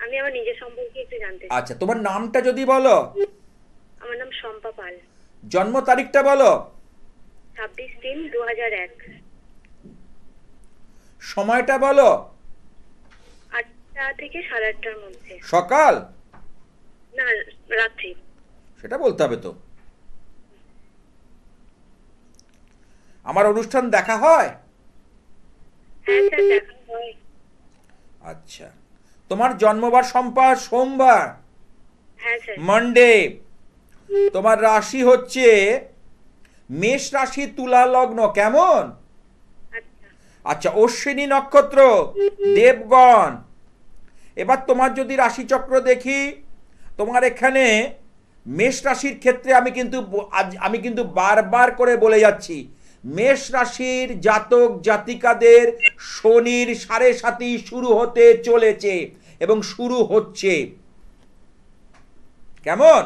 আমি আমার নিজের সম্পর্কে একটু জানতে চাই। আচ্ছা, তোমার নামটা যদি বলো। আমার নাম শম্পা পাল। জন্ম তারিখটা বলো। 26/3/2001। সময়টা বলো। 8টা থেকে 8:30টার মধ্যে। সকাল না, রাত্রি। সেটা বলতে হবে তো। আমার অনুষ্ঠান দেখা হয়? হ্যাঁ স্যার দেখা হয়। আচ্ছা, তোমার জন্মবার সোমবার, হ্যাঁ স্যার। মানডে। তোমার রাশি হচ্ছে মেষ রাশি, তুলা লগ্ন, কেমন? আচ্ছা। আচ্ছা, অশ্বিনী নক্ষত্র, দেবগণ। এবার তোমার যদি রাশিচক্র দেখি, তোমার এখানে মেষ রাশির ক্ষেত্রে আমি কিন্তু বারবার করে বলে যাচ্ছি, মেষ রাশির জাতক জাতিকাদের শনির 7.5 শুরু হতে চলেছে এবং শুরু হচ্ছে। কেমন?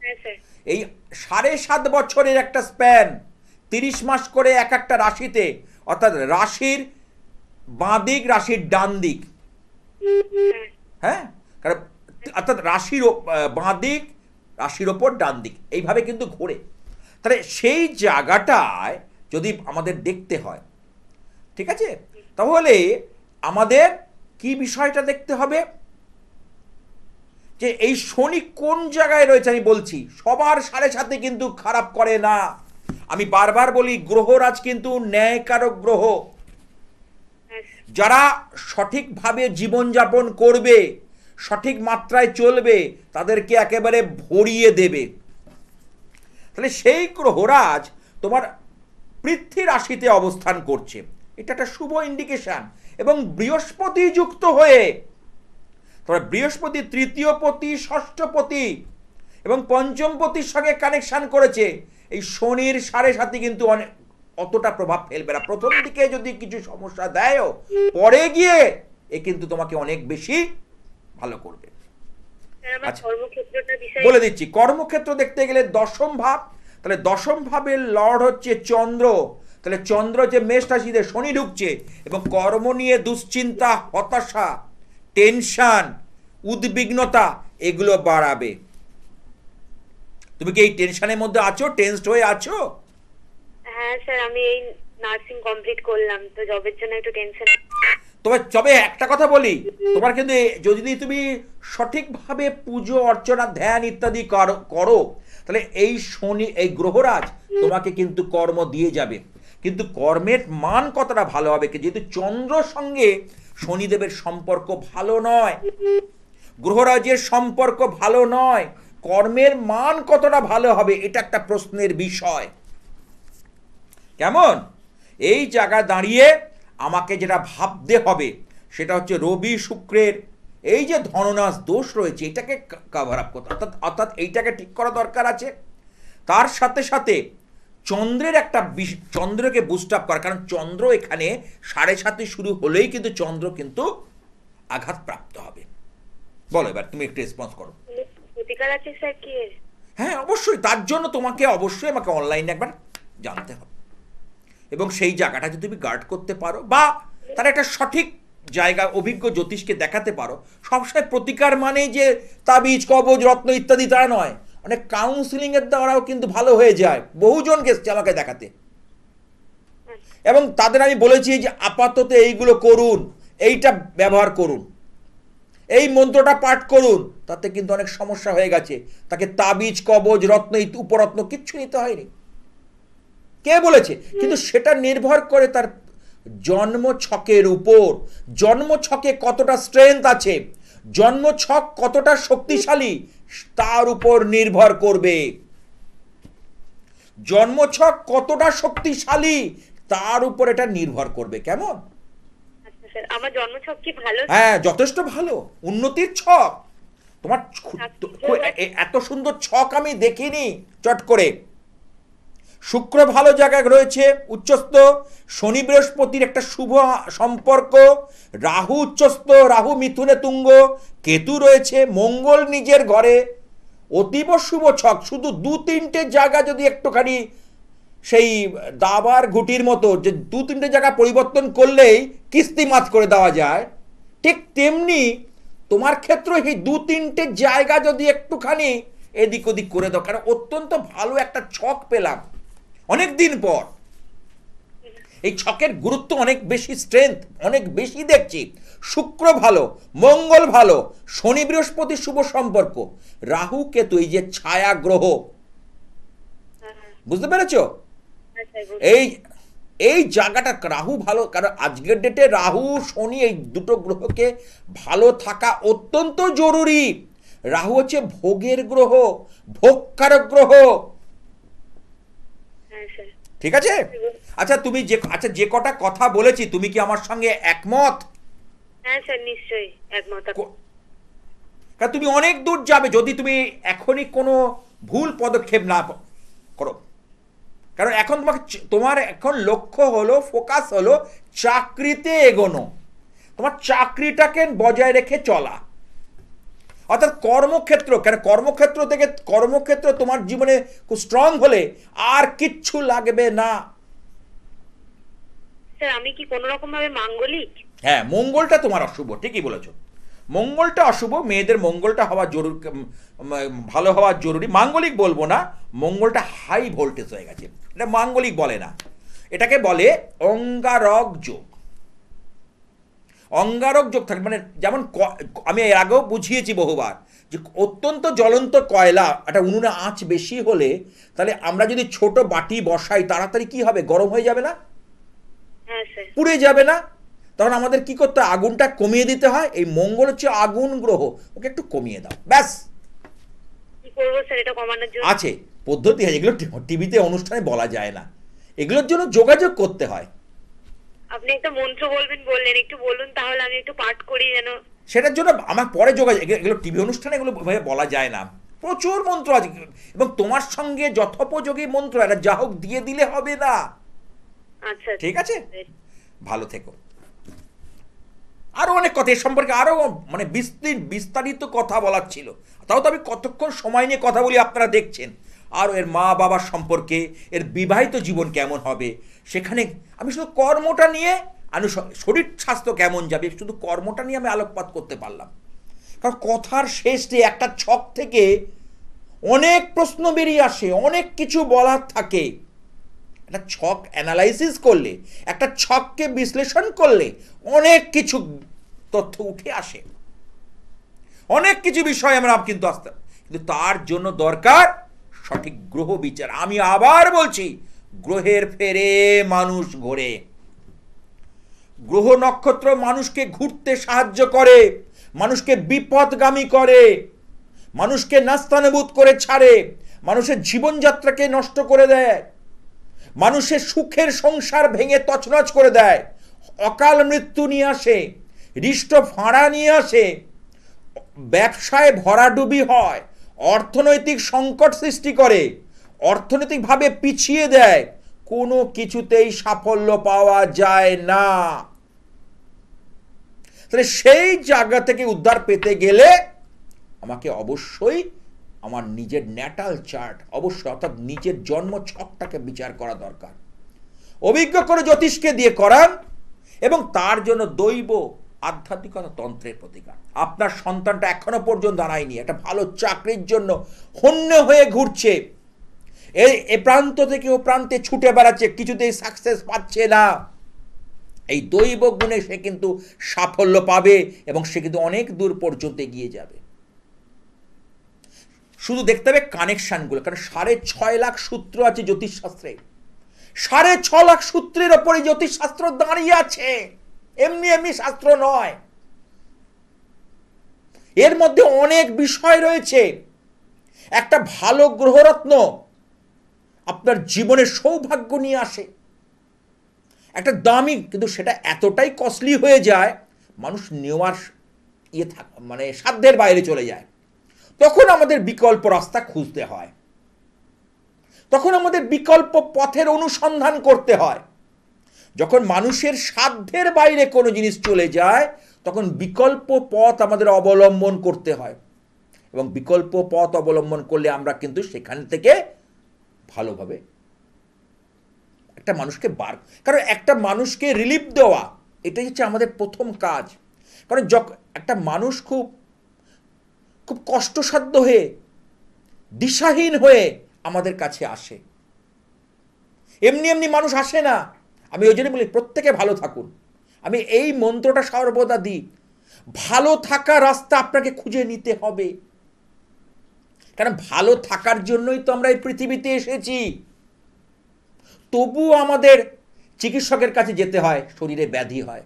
হ্যাঁ স্যার। এই 7.5 বছরের একটা স্প্যান, 30 মাস করে এক একটা রাশিতে, অর্থাৎ রাশির বাঁ দিক, রাশির ডান দিক, হ্যাঁ, কারণ অর্থাৎ রাশির বাঁ দিক, রাশির ওপর ডান দিক, এইভাবে কিন্তু ঘোরে। তাহলে সেই জায়গাটায় যদি আমাদের দেখতে হয়, ঠিক আছে, তাহলে আমাদের কি বিষয়টা দেখতে হবে, যে এই শনি কোন জায়গায় রয়েছে। আমি বলছি সবার 7.5 কিন্তু খারাপ করে না। আমি বারবার বলি, গ্রহরাজ কিন্তু ন্যায়কারক গ্রহ। যারা সঠিকভাবে জীবনযাপন করবে, সঠিক মাত্রায় চলবে, তাদেরকে একেবারে ভরিয়ে দেবে। তাহলে সেই গ্রহরাজ তোমার পৃথ্বী রাশিতে অবস্থান করছে, এটা একটা শুভ ইন্ডিকেশন। এবং বৃহস্পতি যুক্ত হয়ে, তোমার বৃহস্পতি তৃতীয় পতি, ষষ্ঠ পতি এবং পঞ্চম পতির সঙ্গে কানেকশন করেছে। এই শনির 7.5 কিন্তু অতটা প্রভাব ফেলবে না। প্রথম দিকে যদি কিছু সমস্যা দেয়, পরে গিয়ে এ কিন্তু তোমাকে অনেক বেশি ভালো করবে। আচ্ছা, বলে দিচ্ছি, কর্মক্ষেত্র দেখতে গেলে দশম ভাব, তাহলে দশম ভাবের লর্ড হচ্ছে চন্দ্র। তাহলে চন্দ্র যে মেষ রাশিতে, শনি ঢুকছে এবং কর্ম নিয়ে দুশ্চিন্তা, হতাশা, টেনশন, উদ্বিগ্নতা এগুলো বাড়াবে। তুমি কি এই টেনশনের মধ্যে আছো, টেনসড হয়ে আছো? হ্যাঁ স্যার, আমি এই নার্সিং কমপ্লিট করলাম, তো জবের জন্য একটু টেনশন। তবে একটা কথা বলি, তোমার কিন্তু যদি তুমি সঠিকভাবে পুজো অর্চনা, ধ্যান ইত্যাদি করো, তাহলে এই শনি, এই গ্রহরাজ তোমাকে কিন্তু কর্ম দিয়ে যাবে। কিন্তু কর্মের মান কতটা ভালো হবে, যেহেতু চন্দ্রর সঙ্গে শনিদেবের সম্পর্ক ভালো নয়, গ্রহরাজের সম্পর্ক ভালো নয়, কর্মের মান কতটা ভালো হবে এটা একটা প্রশ্নের বিষয়। কেমন? এই জায়গায় দাঁড়িয়ে আমাকে যেটা ভাবতে হবে সেটা হচ্ছে রবি শুক্রের এই যে ধননাশ দোষ রয়েছে, এটাকে কভার আপ করতে, অর্থাৎ এইটাকে ঠিক করা দরকার আছে। তার সাথে সাথে চন্দ্রের চন্দ্রকে বুস্ট আপ করা, কারণ চন্দ্র এখানে 7.5 শুরু হলেই কিন্তু চন্দ্র কিন্তু আঘাতপ্রাপ্ত হবে। বলো, এবার তুমি একটু রেসপন্স করো। প্রতিকার আছে স্যার কি? হ্যাঁ অবশ্যই, তার জন্য তোমাকে অবশ্যই আমাকে অনলাইনে একবার জানতে হবে এবং সেই জায়গাটা যদি তুমি গার্ড করতে পারো বা তার একটা সঠিক জায়গা অভিজ্ঞ জ্যোতিষকে দেখাতে পারো। সবসময় প্রতিকার মানে যে তাবিজ, কবজ, রত্ন ইত্যাদি তা নয়, অনেক কাউন্সিলিংয়ের দ্বারাও কিন্তু ভালো হয়ে যায়। বহুজন গেছে আমাকে দেখাতে এবং তাদের আমি বলেছি যে আপাতত এইগুলো করুন, এইটা ব্যবহার করুন, এই মন্ত্রটা পাঠ করুন, তাতে কিন্তু অনেক সমস্যা হয়ে গেছে। তাকে তাবিজ কবজ রত্ন উপরত্ন কিচ্ছু নিতে হয়নি। কে বলেছে? কিন্তু সেটা নির্ভর করে তার জন্ম ছকের উপর, জন্ম ছকে কতটা স্ট্রেংথ আছে, জন্ম ছক কতটা শক্তিশালী, তার উপর নির্ভর করবে। জন্ম ছক কতটা শক্তিশালী তার উপর এটা নির্ভর করবে। কেমন? আচ্ছা স্যার, আমার জন্মছক কি ভালো? হ্যাঁ, যথেষ্ট ভালো, উন্নতির ছক তোমার। এত সুন্দর ছক আমি দেখিনি চট করে। শুক্র ভালো জায়গায় রয়েছে, উচ্চস্থ। শনি বৃহস্পতির একটা শুভ সম্পর্ক। রাহু উচ্চস্থ, রাহু মিথুনে তুঙ্গ, কেতু রয়েছে, মঙ্গল নিজের ঘরে। অতীব শুভ ছক। শুধু 2-3টে জায়গা যদি একটুখানি সেই দাবার ঘুটির মতো যে 2-3টে জায়গা পরিবর্তন করলেই কিস্তি মাত করে দেওয়া যায়, ঠিক তেমনি তোমার ক্ষেত্রে এই 2-3টে জায়গা যদি একটুখানি এদিক ওদিক করে দাও, কারণ অত্যন্ত ভালো একটা ছক পেলাম অনেক দিন পর। এই ছকের গুরুত্ব অনেক বেশি, স্ট্রেংথ অনেক বেশি দেখছি। শুক্র ভালো, মঙ্গল ভালো, শনি বৃহস্পতি শুভ সম্পর্ক, রাহু কেতু এই যে ছায়া গ্রহ, বুঝতে পেরেছো? এই এই জায়গাটা রাহু ভালো, কারণ আজকের ডেটে রাহু শনি এই দুটো গ্রহকে ভালো থাকা অত্যন্ত জরুরি। রাহু হচ্ছে ভোগের গ্রহ, ভোগকারক গ্রহ। ঠিক আছে? আচ্ছা, তুমি যে কটা কথা বলেছি, তুমি কি আমার সঙ্গে একমত? হ্যাঁ স্যার, নিশ্চয়ই একমত। কারণ তুমি অনেক দূর যাবে যদি তুমি এখনই কোনো ভুল পদক্ষেপ না করো। কারণ এখন তোমার এখন লক্ষ্য হলো, ফোকাস হলো চাকরিতে এগোনো, তোমার চাকরিটাকে বজায় রেখে চলা, অর্থাৎ কর্মক্ষেত্র। কেন কর্মক্ষেত্র থেকে কর্মক্ষেত্র তোমার জীবনে খুব স্ট্রং হলে আর কিচ্ছু লাগবে না। স্যার, আমি কি কোনো রকম ভাবে মাঙ্গলিক? হ্যাঁ, মঙ্গলটা তোমার অশুভ, ঠিকই বলেছো। মঙ্গলটা অশুভ, মেয়েদের মঙ্গলটা হওয়া জরুরি, ভালো হওয়া জরুরি। মাঙ্গলিক বলবো না, মঙ্গলটা হাই ভোল্টেজ হয়ে গেছে, এটা মাঙ্গলিক বলে না, এটাকে বলে অঙ্গারক যোগ। অঙ্গারক যোগ থাকে মানে, যেমন আমি এর আগেও বুঝিয়েছি বহুবার যে অত্যন্ত জ্বলন্ত কয়লা, একটা উনুনে আঁচ বেশি হলে তাহলে আমরা যদি ছোট বাটি বসাই তাড়াতাড়ি কি হবে, গরম হয়ে যাবে না, পুড়ে যাবে না? তখন আমাদের কি করতে হয়, আগুনটা কমিয়ে দিতে হয়। এই মঙ্গল হচ্ছে আগুন গ্রহ, ওকে একটু কমিয়ে দাও, ব্যাস। কি করব স্যার এটা কমানোর জন্য? আছে পদ্ধতি, আছে, এগুলো টিভিতে অনুষ্ঠানে বলা যায় না, এগুলোর জন্য যোগাযোগ করতে হয়। আপনি একটা মন্ত্র বললেন, একটু বলুন তাহলে আমি একটু পাঠ করি যেন। সেটার জন্য আমার পরে যোগাযোগ, এগুলো টিভি অনুষ্ঠানে এগুলো বলা যায় না, প্রচুর মন্ত্র আছে, এবং তোমার সঙ্গে যথোপযোগী মন্ত্র, এটা যা হোক দিয়ে দিলে হবে না। আচ্ছা, ঠিক আছে, ভালো থেকো। আরো অনেক কথা এ সম্পর্কে, আরো মানে বিস্তারিত কথা বলার ছিল, তাও তো আমি কতক্ষণ সময় নিয়ে কথা বলি আপনারা দেখছেন। আর এর মা বাবার সম্পর্কে, এর বিবাহিত জীবন কেমন হবে, সেখানে আমি শুধু কর্মটা নিয়ে, শরীর স্বাস্থ্য কেমন যাবে, শুধু কর্মটা নিয়ে আমি আলোকপাত করতে পারলাম। কারণ কথার শেষে একটা ছক থেকে অনেক প্রশ্ন বেরিয়ে আসে, অনেক কিছু বলার থাকে। একটা ছক অ্যানালাইসিস করলে, একটা ছককে বিশ্লেষণ করলে অনেক কিছু তথ্য উঠে আসে, অনেক কিছু বিষয় আমরা কিন্তু আসতে, কিন্তু তার জন্য দরকার সঠিক গ্রহ বিচার। আমি আবার বলছি, গ্রহের ফেরে মানুষ ঘোরে। গ্রহ নক্ষত্র মানুষকে ঘুরতে সাহায্য করে, মানুষকে বিপদগামী করে, মানুষকে নাস্তানাবুদ করে ছাড়ে, মানুষের জীবনযাত্রাকে নষ্ট করে দেয়, মানুষের সুখের সংসার ভেঙে তছনছ করে দেয়, অকাল মৃত্যু নিয়ে আসে, হৃষ্ট ফাঁড়া নিয়ে আসে, ব্যবসায় ভরাডুবি হয়, অর্থনৈতিক সংকট সৃষ্টি করে, অর্থনৈতিকভাবে পিছিয়ে দেয়, কোনো কিছুতেই সাফল্য পাওয়া যায় না। তাহলে সেই জায়গা থেকে উদ্ধার পেতে গেলে আমাকে অবশ্যই আমার নিজের ন্যাটাল চার্ট, অবশ্যই অর্থাৎ নিজের জন্ম ছকটাকে বিচার করা দরকার, অভিজ্ঞ করে জ্যোতিষকে দিয়ে করান, এবং তার জন্য দৈব আধ্যাত্মিকতা তন্ত্রের প্রতিকার। আপনার সন্তানটা এখনো পর্যন্ত দাঁড়ায়নি, একটা ভালো চাকরির জন্য হন্য হয়ে ঘুরছে, এ প্রান্ত থেকে ও প্রান্তে ছুটে বেড়াচ্ছে, কিছুতেই সাকসেস পাচ্ছে না, এই দৈব গুণে সে কিন্তু সাফল্য পাবে এবং সে কিন্তু অনেক দূর পর্যন্ত এগিয়ে যাবে। শুধু দেখতে হবে কানেকশানগুলো, কারণ 6.5 লাখ সূত্র আছে জ্যোতিষশাস্ত্রে। 6.5 লাখ সূত্রের ওপরে জ্যোতিষশাস্ত্র দাঁড়িয়ে আছে, এমনি এমনি শাস্ত্র নয়। এর মধ্যে অনেক বিষয় রয়েছে। একটা ভালো গ্রহরত্ন আপনার জীবনে সৌভাগ্য নিয়ে আসে, একটা দামি, কিন্তু সেটা এতটাই কস্টলি হয়ে যায় মানুষ নেওয়ার মানে সাধ্যের বাইরে চলে যায়। তখন আমাদের বিকল্প রাস্তা খুঁজতে হয়, তখন আমাদের বিকল্প পথের অনুসন্ধান করতে হয়। যখন মানুষের সাধ্যের বাইরে কোনো জিনিস চলে যায় তখন বিকল্প পথ আমাদের অবলম্বন করতে হয়, এবং বিকল্প পথ অবলম্বন করলে আমরা কিন্তু সেখান থেকে ভালোভাবে একটা মানুষকে কারণ একটা মানুষকে রিলিফ দেওয়া এটাই হচ্ছে আমাদের প্রথম কাজ। কারণ একটা মানুষ খুব খুব কষ্টসাধ্য হয়ে, দিশাহীন হয়ে আমাদের কাছে আসে, এমনি এমনি মানুষ আসে না। আমি ওই জন্য বলি প্রত্যেকে ভালো থাকুন। আমি এই মন্ত্রটা সর্বদা দিই, ভালো থাকার রাস্তা আপনাকে খুঁজে নিতে হবে। কারণ ভালো থাকার জন্যই তো আমরা এই পৃথিবীতে এসেছি। তবুও আমাদের চিকিৎসকের কাছে যেতে হয়, শরীরে ব্যাধি হয়।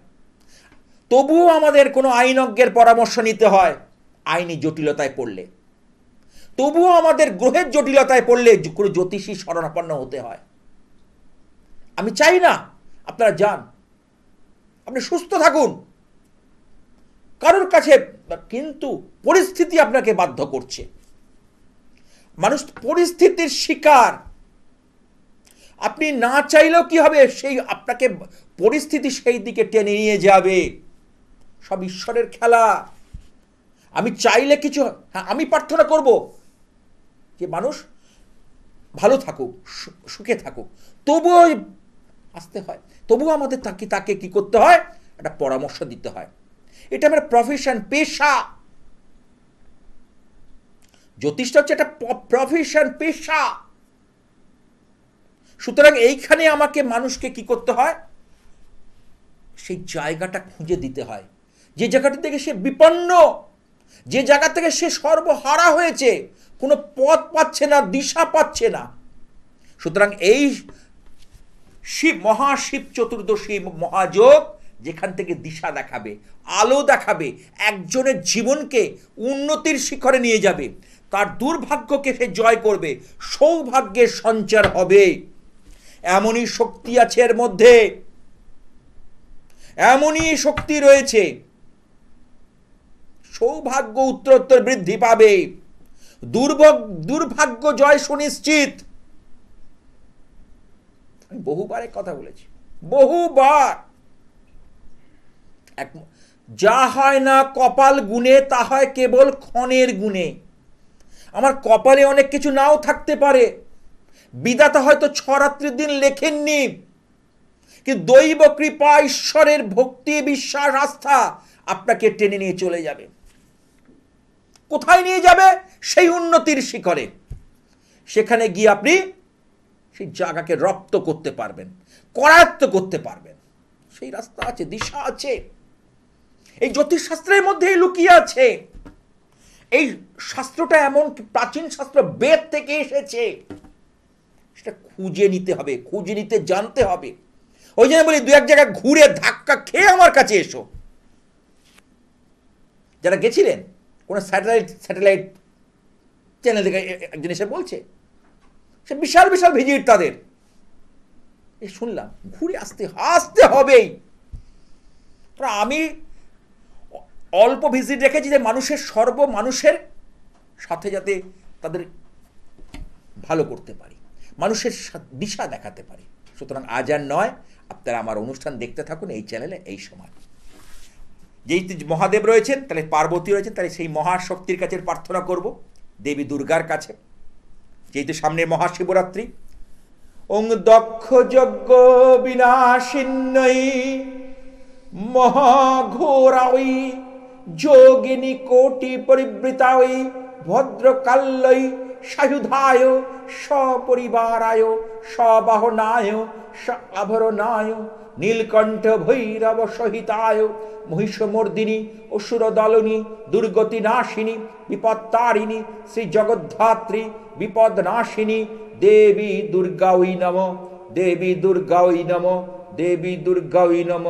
তবুও আমাদের কোনো আইনজ্ঞের পরামর্শ নিতে হয় আইনি জটিলতায় পড়লে। তবুও আমাদের গ্রহের জটিলতায় পড়লে কোনো জ্যোতিষী শরণাপন্ন হতে হয়। আমি চাই না আপনারা যান, আপনি সুস্থ থাকুন কারোর কাছে, কিন্তু পরিস্থিতি আপনাকে বাধ্য করছে। মানুষ পরিস্থিতির শিকার। আপনি না চাইলেও কি হবে, সেই আপনাকে পরিস্থিতি সেই দিকে টেনে নিয়ে যাবে। সব ঈশ্বরের খেলা। আমি চাইলে কিছু, হ্যাঁ আমি প্রার্থনা করব যে মানুষ ভালো থাকুক, সুখে থাকুক, তবুও আসতে হয়, তবুও আমাদের তাকে কি করতে হয়, একটা পরামর্শ দিতে হয়। এটা আমার প্রফেশন, পেশা। জ্যোতিষটা হচ্ছে একটা প্রফেশন, পেশা। সুতরাং এইখানে আমাকে মানুষকে কি করতে হয়, সেই জায়গাটা খুঁজে দিতে হয়, যে জায়গাটা থেকে সে বিপন্ন, যে জায়গা থেকে সে সর্বহারা হয়েছে, কোনো পথ পাচ্ছে না, দিশা পাচ্ছে না। সুতরাং এই মহাশিব চতুর্দশী মহাযোগ যেখান থেকে দিশা দেখাবে, আলো দেখাবে, একজনের জীবনকে উন্নতির শিখরে নিয়ে যাবে, তার দুর্ভাগ্যকে সে জয় করবে, সৌভাগ্যের সঞ্চার হবে। এমনই শক্তি আছে এর মধ্যে, এমনই শক্তি রয়েছে। সৌভাগ্য উত্তরোত্তর বৃদ্ধি পাবে, দুর্ভাগ্য জয় সুনিশ্চিত। আমি বহুবার কথা বলেছি, বহুবার। যা হয় না কপাল গুণে, তা হয় কেবল ক্ষণের গুণে। আমার কপালে অনেক কিছু নাও থাকতে পারে, বিধাতা হয়তো 6 রাত্রির দিন লেখেননি, কিন্তু দৈব কৃপা, ঈশ্বরের ভক্তি, বিশ্বাস, আস্থা আপনাকে টেনে নিয়ে চলে যাবে। কোথায় নিয়ে যাবে? সেই উন্নতির শিখরে। সেখানে গিয়ে আপনি সেই জায়গাকে রপ্ত করতে পারবেন, করায়ত্ত করতে পারবেন। সেই রাস্তা আছে, দিশা আছে, এই জ্যোতিষশাস্ত্রের মধ্যেই লুকিয়ে আছে। এই শাস্ত্রটা এমন প্রাচীন শাস্ত্র, বেদ থেকে এসেছে। সেটা খুঁজে নিতে হবে, খুঁজে নিতে জানতে হবে। ওই জন্য বলি, 2-1 জায়গায় ঘুরে ধাক্কা খেয়ে আমার কাছে এসো। যারা গেছিলেন কোন স্যাটেলাইট চ্যানেল থেকে একজন এসে বলছে, সে বিশাল বিশাল ভিজিট তাদের, শুনলাম। ঘুরে আসতে হবেই। আমি অল্প ভিজিট রেখেছি যে মানুষের সাথে যাতে তাদের ভালো করতে পারি, মানুষের দিশা দেখাতে পারি। সুতরাং আজ আর নয়, আপনারা আমার অনুষ্ঠান দেখতে থাকুন এই চ্যানেলে, এই সময়। যেই মহাদেব রয়েছেন, তাহলে পার্বতী রয়েছেন, তাহলে সেই মহাশক্তির কাছে প্রার্থনা করব, দেবী দুর্গার কাছে। যেহেতু সামনে মহাশিবরাত্রি, ওং দক্ষ যজ্ঞ বিনাশিন্যই মহাঘোরাই যোগিনী কোটি পরিবৃতাই ভদ্রকাল্যই সায়ুধায় সপরিবারায় সবাহনায় আভরণায় নীলকণ্ঠ ভৈরব সহিতায় মহিষমর্দিনী অসুর দলনী দুর্গতি নাশিনী বিপত্তারিণী শ্রী জগদ্ধাত্রী বিপদ নাশিনী দেবী দুর্গা ওই নম, দেবী দুর্গা ওই নম, দেবী দুর্গা ওই নম।